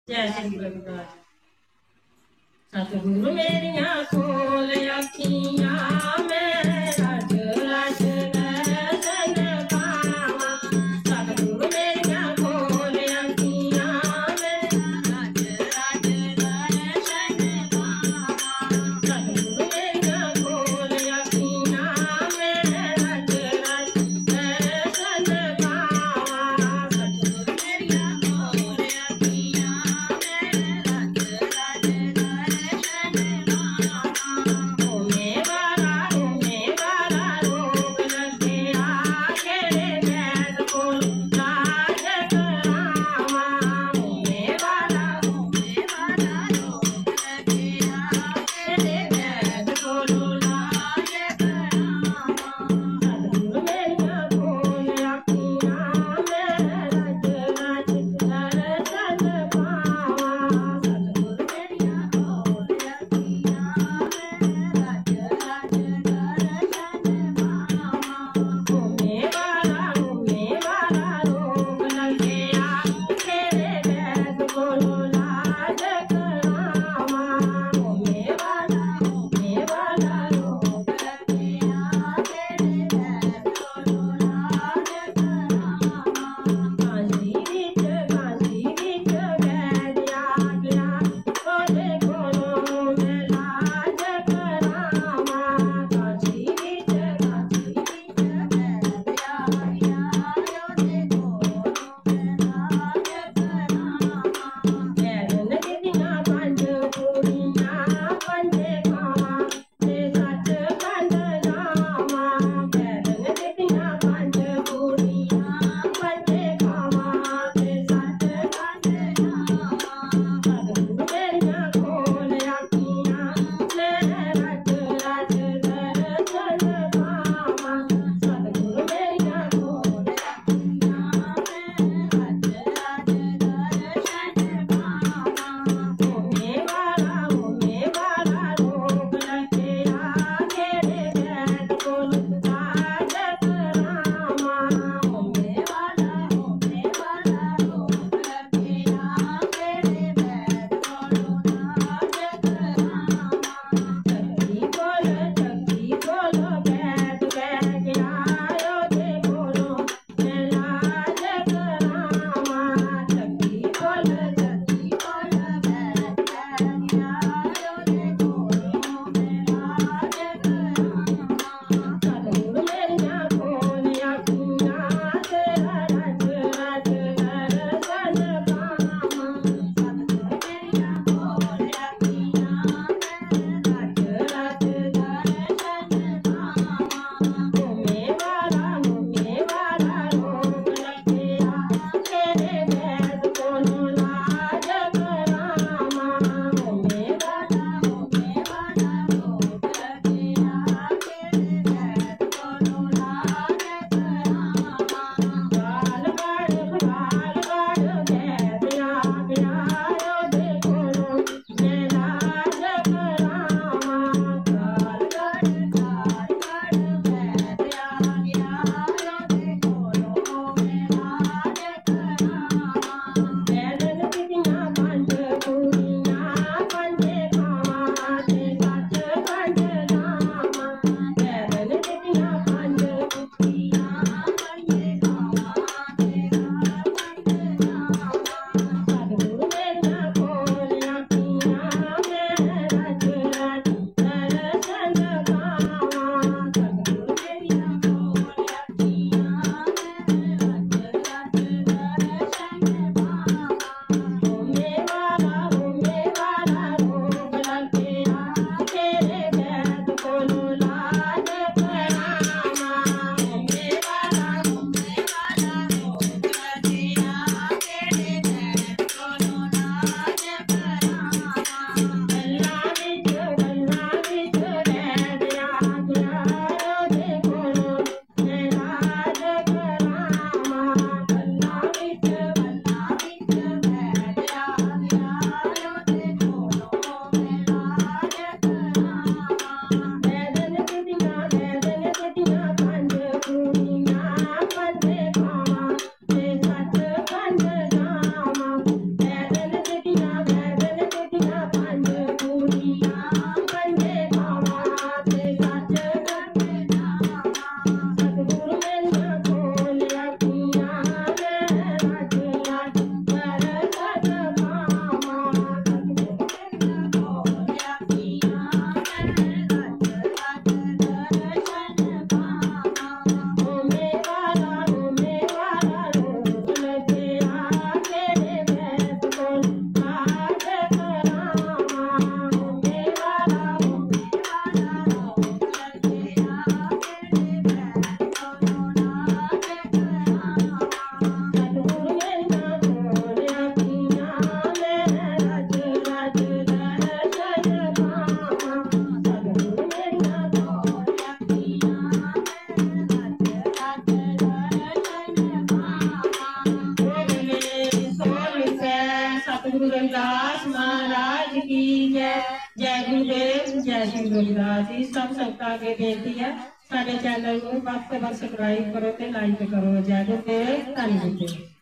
जय श्री गुरु रविदास। सतगुरु मेरिया खोल अखियां मैं रज रज दर्शन पावां। सतगुरु मेरिया खोल अखियां मैं रज रज दर्शन पावां। सतगुरु मेरिया खोल अखियां मैं रज रज दर्शन पावां। सतगुरु मेरिया खोल अखियां मैं रज रज दर्शन पावां। होने वाला रविदास महाराज की जय। जय गुरुदेव, जय श्री रविदास जी। सब संगतां अगे बेनती है साडे चैनल को वध तो वध सबसक्राइब करो ते लाइक करो। जय गुरुदेव, धन गुरुदेव।